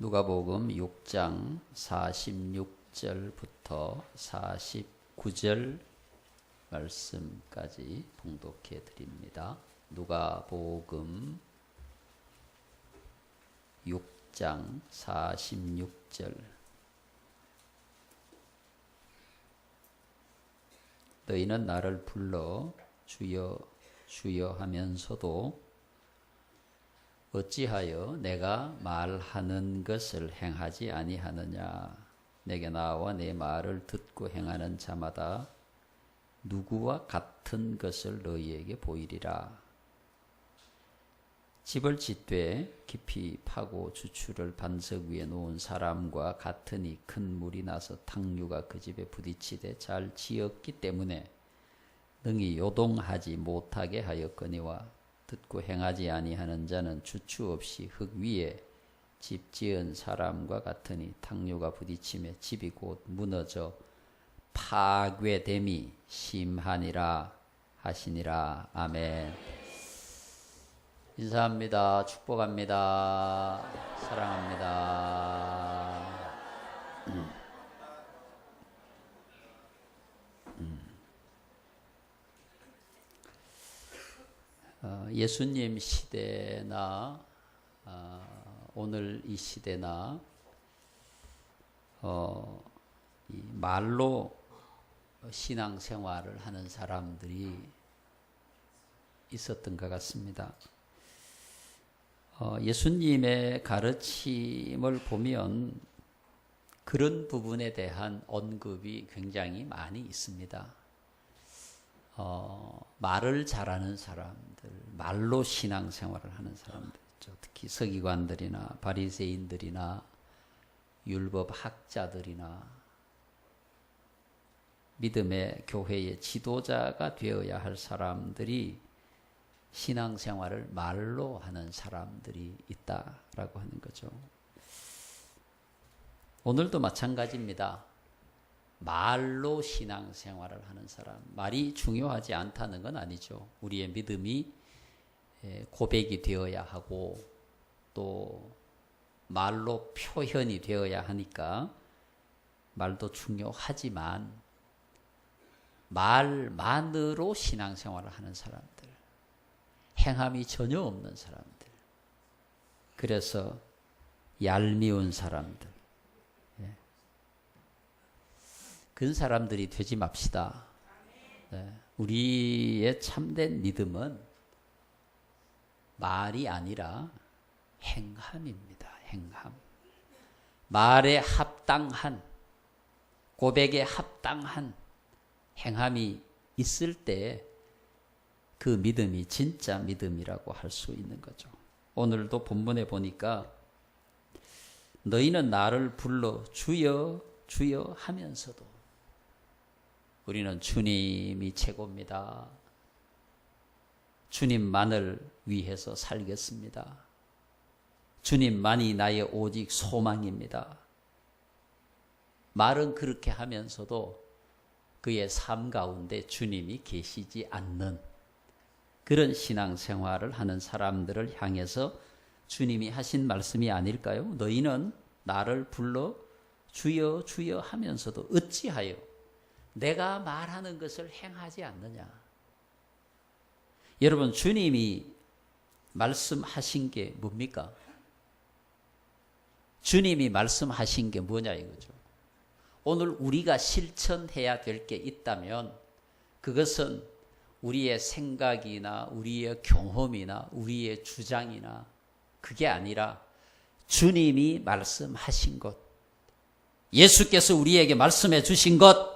누가복음 6장 46절부터 49절 말씀까지 봉독해 드립니다. 누가복음 6장 46절. 너희는 나를 불러 주여 주여 하면서도 어찌하여 내가 말하는 것을 행하지 아니하느냐. 내게 나와 내 말을 듣고 행하는 자마다 누구와 같은 것을 너희에게 보이리라. 집을 짓되 깊이 파고 주추를 반석 위에 놓은 사람과 같으니 큰 물이 나서 탕류가 그 집에 부딪히되 잘 지었기 때문에 능히 요동하지 못하게 하였거니와 듣고 행하지 아니하는 자는 주추 없이 흙 위에 집 지은 사람과 같으니 탕류가 부딪히며 집이 곧 무너져 파괴됨이 심하니라 하시니라. 아멘. 인사합니다. 축복합니다. 사랑합니다. 예수님 시대나 오늘 이 시대나 이 말로 신앙생활을 하는 사람들이 있었던 것 같습니다. 예수님의 가르침을 보면 그런 부분에 대한 언급이 굉장히 많이 있습니다. 말을 잘하는 사람들, 말로 신앙생활을 하는 사람들 있죠. 특히 서기관들이나 바리새인들이나 율법 학자들이나 믿음의 교회의 지도자가 되어야 할 사람들이 신앙생활을 말로 하는 사람들이 있다라고 하는 거죠. 오늘도 마찬가지입니다. 말로 신앙생활을 하는 사람, 말이 중요하지 않다는 건 아니죠. 우리의 믿음이 고백이 되어야 하고 또 말로 표현이 되어야 하니까 말도 중요하지만 말만으로 신앙생활을 하는 사람들, 행함이 전혀 없는 사람들, 그래서 얄미운 사람들, 그런 사람들이 되지 맙시다. 우리의 참된 믿음은 말이 아니라 행함입니다. 행함. 말에 합당한, 고백에 합당한 행함이 있을 때 그 믿음이 진짜 믿음이라고 할 수 있는 거죠. 오늘도 본문에 보니까 너희는 나를 불러 주여 주여 하면서도 우리는 주님이 최고입니다. 주님만을 위해서 살겠습니다. 주님만이 나의 오직 소망입니다. 말은 그렇게 하면서도 그의 삶 가운데 주님이 계시지 않는 그런 신앙생활을 하는 사람들을 향해서 주님이 하신 말씀이 아닐까요? 너희는 나를 불러 주여 주여 하면서도 어찌하여 내가 말하는 것을 행하지 않느냐. 여러분, 주님이 말씀하신 게 뭡니까? 주님이 말씀하신 게 뭐냐 이거죠. 오늘 우리가 실천해야 될 게 있다면 그것은 우리의 생각이나 우리의 경험이나 우리의 주장이나 그게 아니라 주님이 말씀하신 것, 예수께서 우리에게 말씀해 주신 것,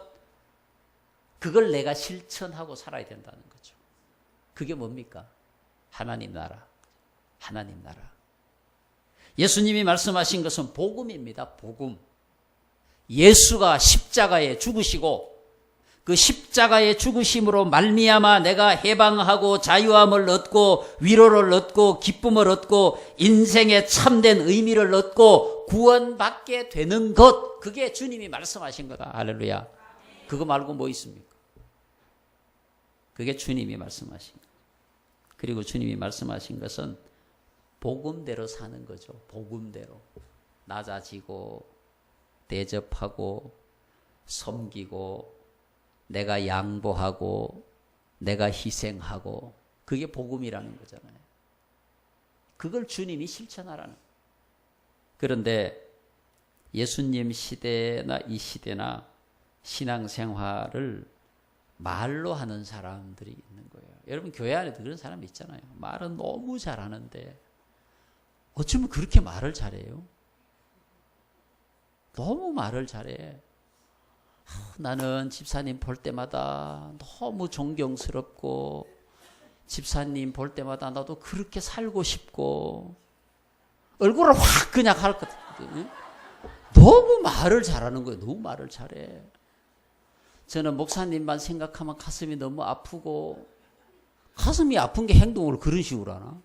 그걸 내가 실천하고 살아야 된다는 거죠. 그게 뭡니까? 하나님 나라. 하나님 나라. 예수님이 말씀하신 것은 복음입니다. 복음. 예수가 십자가에 죽으시고 그 십자가의 죽으심으로 말미암아 내가 해방하고 자유함을 얻고 위로를 얻고 기쁨을 얻고 인생의 참된 의미를 얻고 구원받게 되는 것, 그게 주님이 말씀하신 거다. 할렐루야. 그거 말고 뭐 있습니까? 그게 주님이 말씀하신 것. 그리고 주님이 말씀하신 것은 복음대로 사는 거죠. 복음대로. 낮아지고 대접하고 섬기고 내가 양보하고 내가 희생하고 그게 복음이라는 거잖아요. 그걸 주님이 실천하라는 거예요. 그런데 예수님 시대나 이 시대나 신앙생활을 말로 하는 사람들이 있는 거예요. 여러분 교회 안에도 그런 사람이 있잖아요. 말은 너무 잘하는데 어쩌면 그렇게 말을 잘해요? 너무 말을 잘해. 나는 집사님 볼 때마다 너무 존경스럽고 집사님 볼 때마다 나도 그렇게 살고 싶고 얼굴을 확 그냥 할 것 같거든요. 너무 말을 잘하는 거예요. 너무 말을 잘해. 저는 목사님만 생각하면 가슴이 너무 아프고 가슴이 아픈 게 행동을 그런 식으로 하나?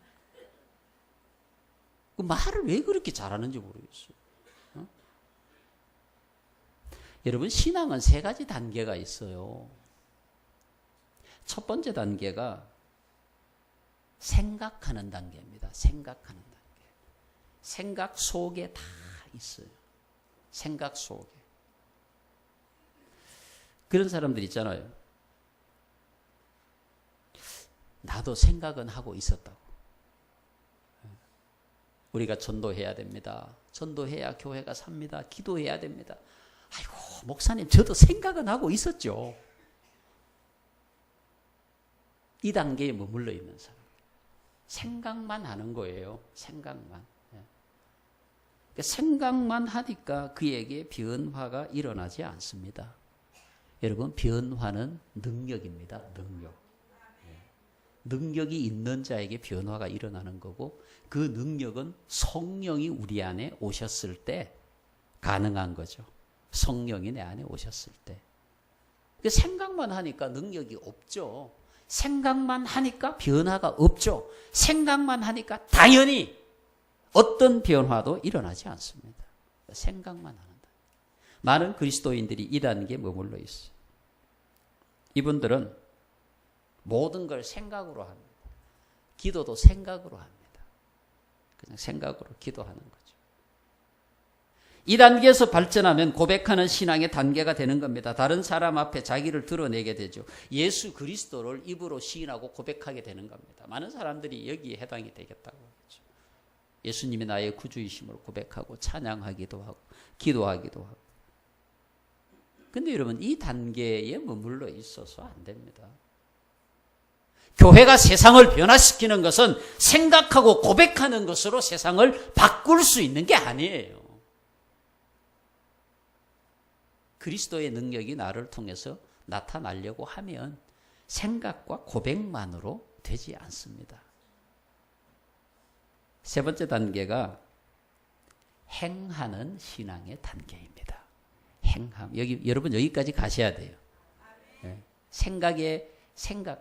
그 말을 왜 그렇게 잘하는지 모르겠어요. 어? 여러분 신앙은 세 가지 단계가 있어요. 첫 번째 단계가 생각하는 단계입니다. 생각하는 단계. 생각 속에 다 있어요. 생각 속에. 그런 사람들 있잖아요. 나도 생각은 하고 있었다고. 우리가 전도해야 됩니다. 전도해야 교회가 삽니다. 기도해야 됩니다. 아이고 목사님 저도 생각은 하고 있었죠. 이 단계에 머물러 있는 사람. 생각만 하는 거예요. 생각만. 생각만 하니까 그에게 변화가 일어나지 않습니다. 여러분 변화는 능력입니다. 능력. 능력이 있는 자에게 변화가 일어나는 거고 그 능력은 성령이 우리 안에 오셨을 때 가능한 거죠. 성령이 내 안에 오셨을 때. 생각만 하니까 능력이 없죠. 생각만 하니까 변화가 없죠. 생각만 하니까 당연히 어떤 변화도 일어나지 않습니다. 생각만 한다. 많은 그리스도인들이 이 단계에 머물러 있어요. 이분들은 모든 걸 생각으로 합니다. 기도도 생각으로 합니다. 그냥 생각으로 기도하는 거죠. 이 단계에서 발전하면 고백하는 신앙의 단계가 되는 겁니다. 다른 사람 앞에 자기를 드러내게 되죠. 예수 그리스도를 입으로 시인하고 고백하게 되는 겁니다. 많은 사람들이 여기에 해당이 되겠다고 하죠. 예수님이 나의 구주이심을 고백하고 찬양하기도 하고 기도하기도 하고. 근데 여러분 이 단계에 머물러 있어서 안 됩니다. 교회가 세상을 변화시키는 것은 생각하고 고백하는 것으로 세상을 바꿀 수 있는 게 아니에요. 그리스도의 능력이 나를 통해서 나타나려고 하면 생각과 고백만으로 되지 않습니다. 세 번째 단계가 행하는 신앙의 단계입니다. 행함. 여러분 여기까지 가셔야 돼요.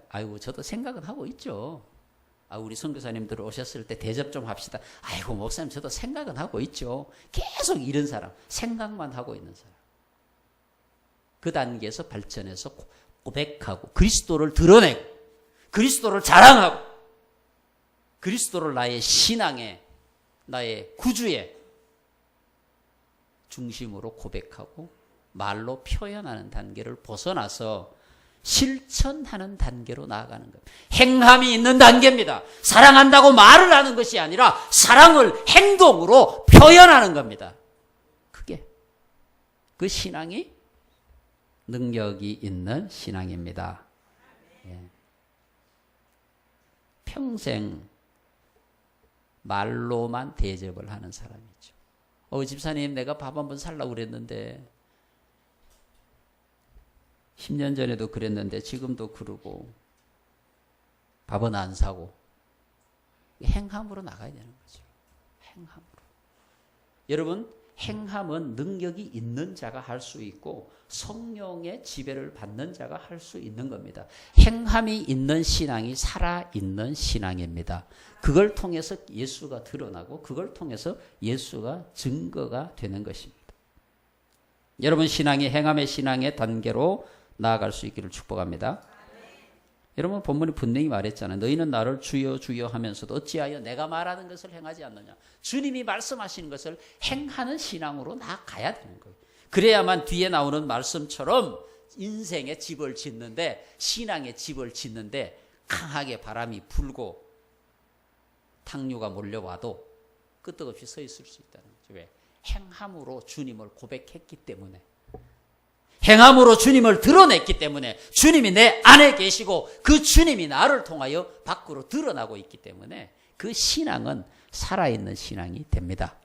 아이고 저도 생각은 하고 있죠. 우리 선교사님들 오셨을 때 대접 좀 합시다. 아이고 목사님 저도 생각은 하고 있죠. 계속 이런 사람, 생각만 하고 있는 사람. 그 단계에서 발전해서 고백하고 그리스도를 드러내고 그리스도를 자랑하고 그리스도를 나의 신앙의 나의 구주의 중심으로 고백하고 말로 표현하는 단계를 벗어나서 실천하는 단계로 나아가는 겁니다. 행함이 있는 단계입니다. 사랑한다고 말을 하는 것이 아니라 사랑을 행동으로 표현하는 겁니다. 그게 그 신앙이 능력이 있는 신앙입니다. 평생 말로만 대접을 하는 사람이죠. 집사님 내가 밥 한번 살라고 그랬는데 10년 전에도 그랬는데 지금도 그러고 밥은 안 사고. 행함으로 나가야 되는 거죠. 행함으로. 여러분 행함은 능력이 있는 자가 할 수 있고 성령의 지배를 받는 자가 할 수 있는 겁니다. 행함이 있는 신앙이 살아있는 신앙입니다. 그걸 통해서 예수가 드러나고 그걸 통해서 예수가 증거가 되는 것입니다. 여러분 신앙이 행함의 신앙의 단계로 나아갈 수 있기를 축복합니다. 여러분 본문이 분명히 말했잖아요. 너희는 나를 주여 주여 하면서도 어찌하여 내가 말하는 것을 행하지 않느냐. 주님이 말씀하시는 것을 행하는 신앙으로 나아가야 되는 거예요. 그래야만 뒤에 나오는 말씀처럼 인생의 집을 짓는데, 신앙의 집을 짓는데 강하게 바람이 불고 탕류가 몰려와도 끄떡없이 서 있을 수 있다는 거죠. 왜? 행함으로 주님을 고백했기 때문에, 행함으로 주님을 드러냈기 때문에, 주님이 내 안에 계시고 그 주님이 나를 통하여 밖으로 드러나고 있기 때문에 그 신앙은 살아있는 신앙이 됩니다.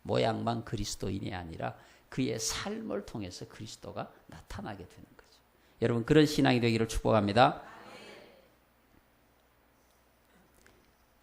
모양만 그리스도인이 아니라 그의 삶을 통해서 그리스도가 나타나게 되는 거죠. 여러분 그런 신앙이 되기를 축복합니다.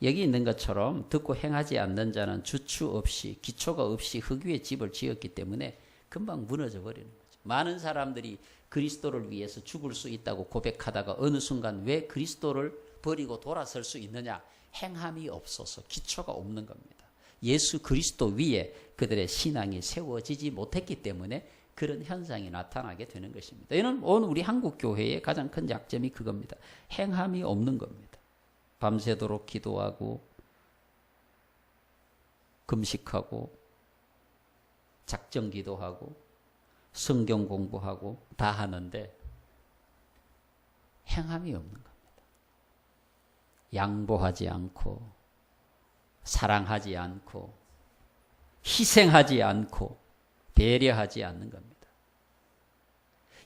여기 있는 것처럼 듣고 행하지 않는 자는 주추 없이, 기초가 없이 흙 위에 집을 지었기 때문에 금방 무너져 버리는 거죠. 많은 사람들이 그리스도를 위해서 죽을 수 있다고 고백하다가 어느 순간 왜 그리스도를 버리고 돌아설 수 있느냐? 행함이 없어서, 기초가 없는 겁니다. 예수 그리스도 위에 그들의 신앙이 세워지지 못했기 때문에 그런 현상이 나타나게 되는 것입니다. 이는 오늘 우리 한국 교회의 가장 큰 약점이 그겁니다. 행함이 없는 겁니다. 밤새도록 기도하고 금식하고 작정 기도하고 성경 공부하고 다 하는데 행함이 없는 겁니다. 양보하지 않고 사랑하지 않고 희생하지 않고 배려하지 않는 겁니다.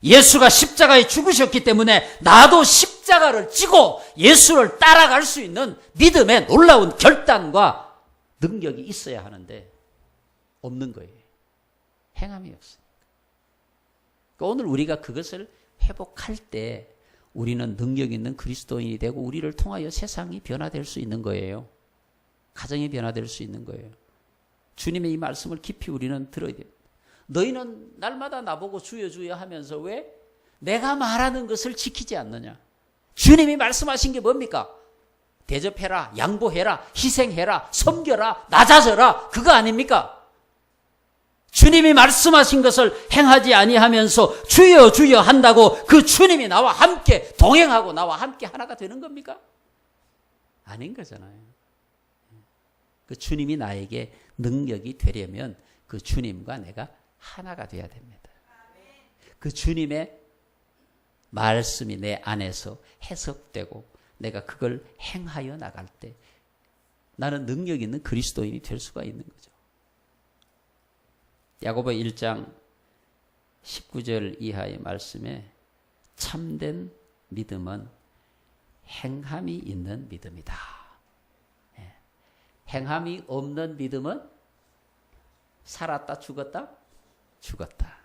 예수가 십자가에 죽으셨기 때문에 나도 십자가를 지고 예수를 따라갈 수 있는 믿음의 놀라운 결단과 능력이 있어야 하는데 없는 거예요. 행함이 없으니까. 그러니까 오늘 우리가 그것을 회복할 때 우리는 능력 있는 그리스도인이 되고 우리를 통하여 세상이 변화될 수 있는 거예요. 가정이 변화될 수 있는 거예요. 주님의 이 말씀을 깊이 우리는 들어야 돼요. 너희는 날마다 나보고 주여 주여 하면서 왜 내가 말하는 것을 지키지 않느냐? 주님이 말씀하신 게 뭡니까? 대접해라, 양보해라, 희생해라, 섬겨라, 낮아져라, 그거 아닙니까? 주님이 말씀하신 것을 행하지 아니하면서 주여 주여 한다고 그 주님이 나와 함께 동행하고 나와 함께 하나가 되는 겁니까? 아닌 거잖아요. 그 주님이 나에게 능력이 되려면 그 주님과 내가 하나가 돼야 됩니다. 그 주님의 말씀이 내 안에서 해석되고 내가 그걸 행하여 나갈 때 나는 능력 있는 그리스도인이 될 수가 있는 거죠. 야고보 1장 19절 이하의 말씀에 참된 믿음은 행함이 있는 믿음이다. 행함이 없는 믿음은 살았다 죽었다? 죽었다.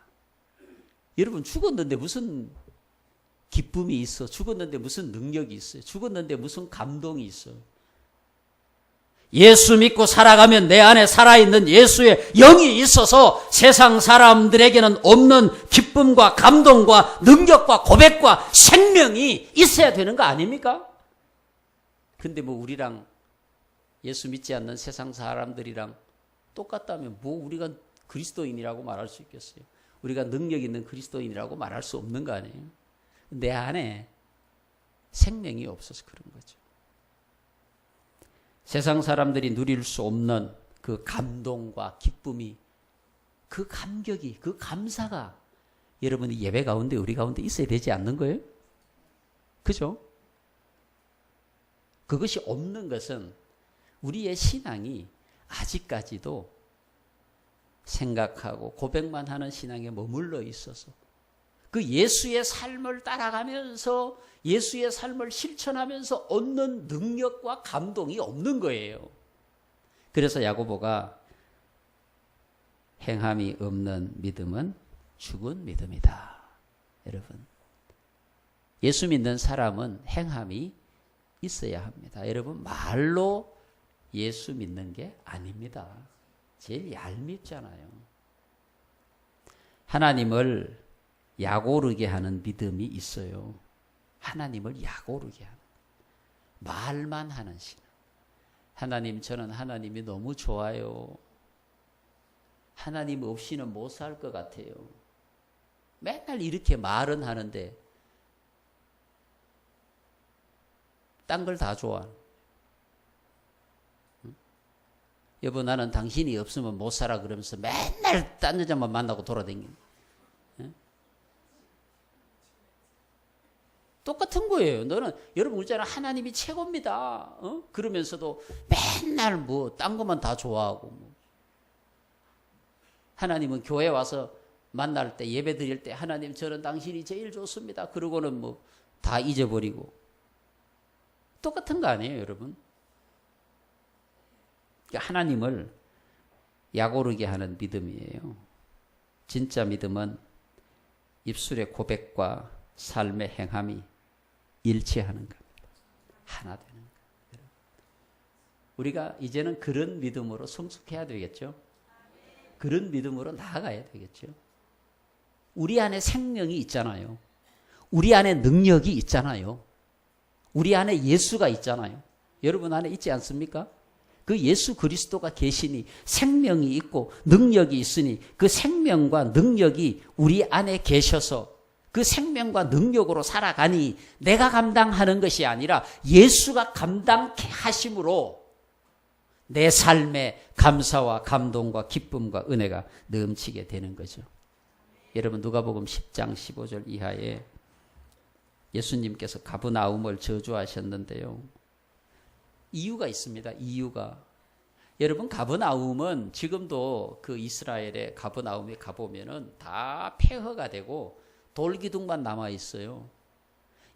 여러분 죽었는데 무슨 기쁨이 있어? 죽었는데 무슨 능력이 있어요? 죽었는데 무슨 감동이 있어? 예수 믿고 살아가면 내 안에 살아있는 예수의 영이 있어서 세상 사람들에게는 없는 기쁨과 감동과 능력과 고백과 생명이 있어야 되는 거 아닙니까? 근데 뭐 우리랑 예수 믿지 않는 세상 사람들이랑 똑같다면 뭐 우리가 그리스도인이라고 말할 수 있겠어요? 우리가 능력 있는 그리스도인이라고 말할 수 없는 거 아니에요? 내 안에 생명이 없어서 그런 거죠. 세상 사람들이 누릴 수 없는 그 감동과 기쁨이, 그 감격이, 그 감사가 여러분이 예배 가운데 우리 가운데 있어야 되지 않는 거예요? 그죠? 그것이 없는 것은 우리의 신앙이 아직까지도 생각하고 고백만 하는 신앙에 머물러 있어서 그 예수의 삶을 따라가면서 예수의 삶을 실천하면서 얻는 능력과 감동이 없는 거예요. 그래서 야고보가 행함이 없는 믿음은 죽은 믿음이다. 여러분, 예수 믿는 사람은 행함이 있어야 합니다. 여러분, 말로 예수 믿는 게 아닙니다. 제일 얄밉잖아요. 하나님을 약오르게 하는 믿음이 있어요. 하나님을 약오르게 하는, 말만 하는 신앙. 하나님, 저는 하나님이 너무 좋아요. 하나님 없이는 못 살 것 같아요. 맨날 이렇게 말은 하는데 딴 걸 다 좋아. 여보 나는 당신이 없으면 못 살아 그러면서 맨날 딴 여자만 만나고 돌아다니는. 똑같은 거예요. 너는 여러분 우리잖아 하나님이 최고입니다. 그러면서도 맨날 뭐 딴 것만 다 좋아하고 뭐. 하나님은 교회 와서 만날 때 예배 드릴 때 하나님 저는 당신이 제일 좋습니다. 그러고는 뭐 다 잊어버리고 똑같은 거 아니에요, 여러분? 하나님을 약오르게 하는 믿음이에요. 진짜 믿음은 입술의 고백과 삶의 행함이 일치하는 겁니다. 하나 되는 거예요. 우리가 이제는 그런 믿음으로 성숙해야 되겠죠. 그런 믿음으로 나아가야 되겠죠. 우리 안에 생명이 있잖아요. 우리 안에 능력이 있잖아요. 우리 안에 예수가 있잖아요. 여러분 안에 있지 않습니까? 그 예수 그리스도가 계시니 생명이 있고 능력이 있으니 그 생명과 능력이 우리 안에 계셔서 그 생명과 능력으로 살아가니 내가 감당하는 것이 아니라 예수가 감당케 하심으로 내 삶에 감사와 감동과 기쁨과 은혜가 넘치게 되는 거죠. 여러분 누가복음 10장 15절 이하에 예수님께서 가브나움을 저주하셨는데요. 이유가 있습니다. 이유가. 여러분 가브나움은 지금도 그 이스라엘의 가브나움에 가보면은 다 폐허가 되고 돌기둥만 남아 있어요.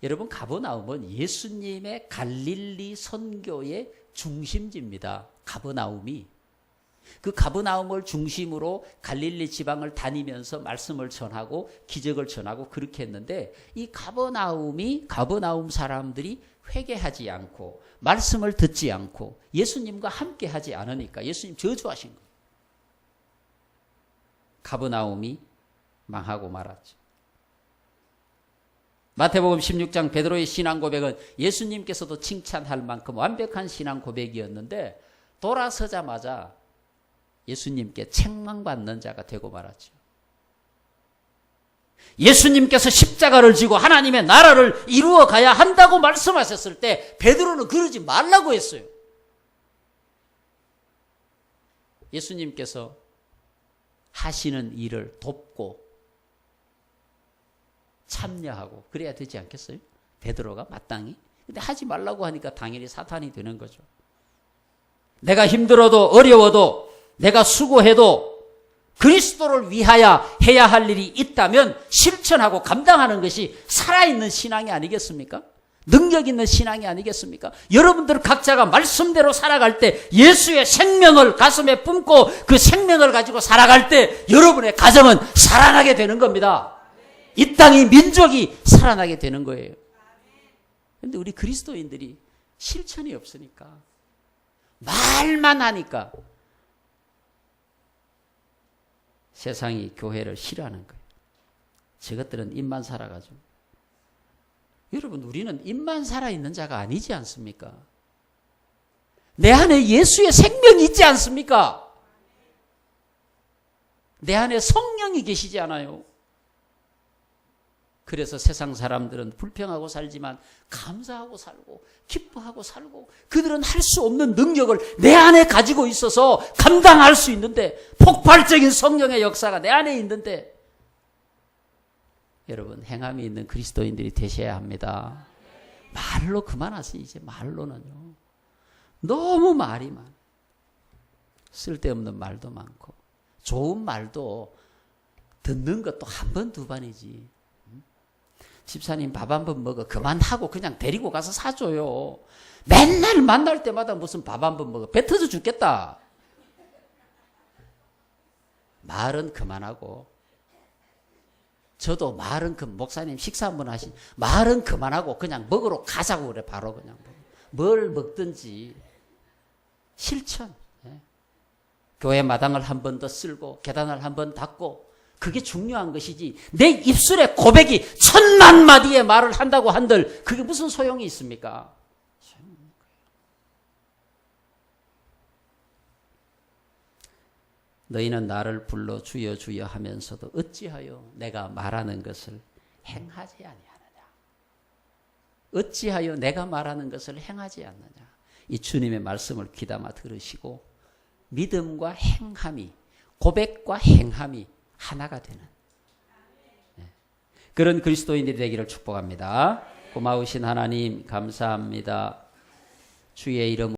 여러분 가브나움은 예수님의 갈릴리 선교의 중심지입니다. 가브나움이. 그 가브나움을 중심으로 갈릴리 지방을 다니면서 말씀을 전하고 기적을 전하고 그렇게 했는데 이 가브나움 사람들이 회개하지 않고 말씀을 듣지 않고 예수님과 함께 하지 않으니까 예수님 저주하신 거예요. 가브나움이 망하고 말았죠. 마태복음 16장 베드로의 신앙 고백은 예수님께서도 칭찬할 만큼 완벽한 신앙 고백이었는데 돌아서자마자 예수님께 책망받는 자가 되고 말았죠. 예수님께서 십자가를 지고 하나님의 나라를 이루어 가야 한다고 말씀하셨을 때 베드로는 그러지 말라고 했어요. 예수님께서 하시는 일을 돕고 참여하고 그래야 되지 않겠어요? 베드로가 마땅히. 근데 하지 말라고 하니까 당연히 사탄이 되는 거죠. 내가 힘들어도 어려워도 내가 수고해도 그리스도를 위하여 해야 할 일이 있다면 실천하고 감당하는 것이 살아있는 신앙이 아니겠습니까? 능력 있는 신앙이 아니겠습니까? 여러분들 각자가 말씀대로 살아갈 때 예수의 생명을 가슴에 품고 그 생명을 가지고 살아갈 때 여러분의 가정은 살아나게 되는 겁니다. 이 땅이 민족이 살아나게 되는 거예요. 그런데 우리 그리스도인들이 실천이 없으니까 말만 하니까 세상이 교회를 싫어하는 거예요. 저것들은 입만 살아가지고. 여러분 우리는 입만 살아있는 자가 아니지 않습니까? 내 안에 예수의 생명이 있지 않습니까? 내 안에 성령이 계시지 않아요? 그래서 세상 사람들은 불평하고 살지만 감사하고 살고 기뻐하고 살고 그들은 할 수 없는 능력을 내 안에 가지고 있어서 감당할 수 있는데 폭발적인 성령의 역사가 내 안에 있는데 여러분 행함이 있는 그리스도인들이 되셔야 합니다. 말로 그만하세요. 이제 말로는요. 너무 말이 많아. 쓸데없는 말도 많고 좋은 말도 듣는 것도 한 번 두 번이지. 집사님 밥 한 번 먹어. 그만하고 그냥 데리고 가서 사줘요. 맨날 만날 때마다 무슨 밥 한 번 먹어. 배 터져 죽겠다. 말은 그만하고. 저도 말은 목사님 식사 한번 하시. 말은 그만하고 그냥 먹으러 가자고 그래. 바로 그냥 뭘 먹든지 실천. 교회 마당을 한 번 더 쓸고 계단을 한 번 닦고 그게 중요한 것이지 내 입술에 고백이 1000만 마디의 말을 한다고 한들 그게 무슨 소용이 있습니까? 소용없는 거예요. 너희는 나를 불러 주여 주여 하면서도 어찌하여 내가 말하는 것을 행하지 아니하느냐. 어찌하여 내가 말하는 것을 행하지 않느냐. 이 주님의 말씀을 귀담아 들으시고 믿음과 행함이, 고백과 행함이 하나가 되는 그런 그리스도인들이 되기를 축복합니다. 고마우신 하나님 감사합니다. 주의 이름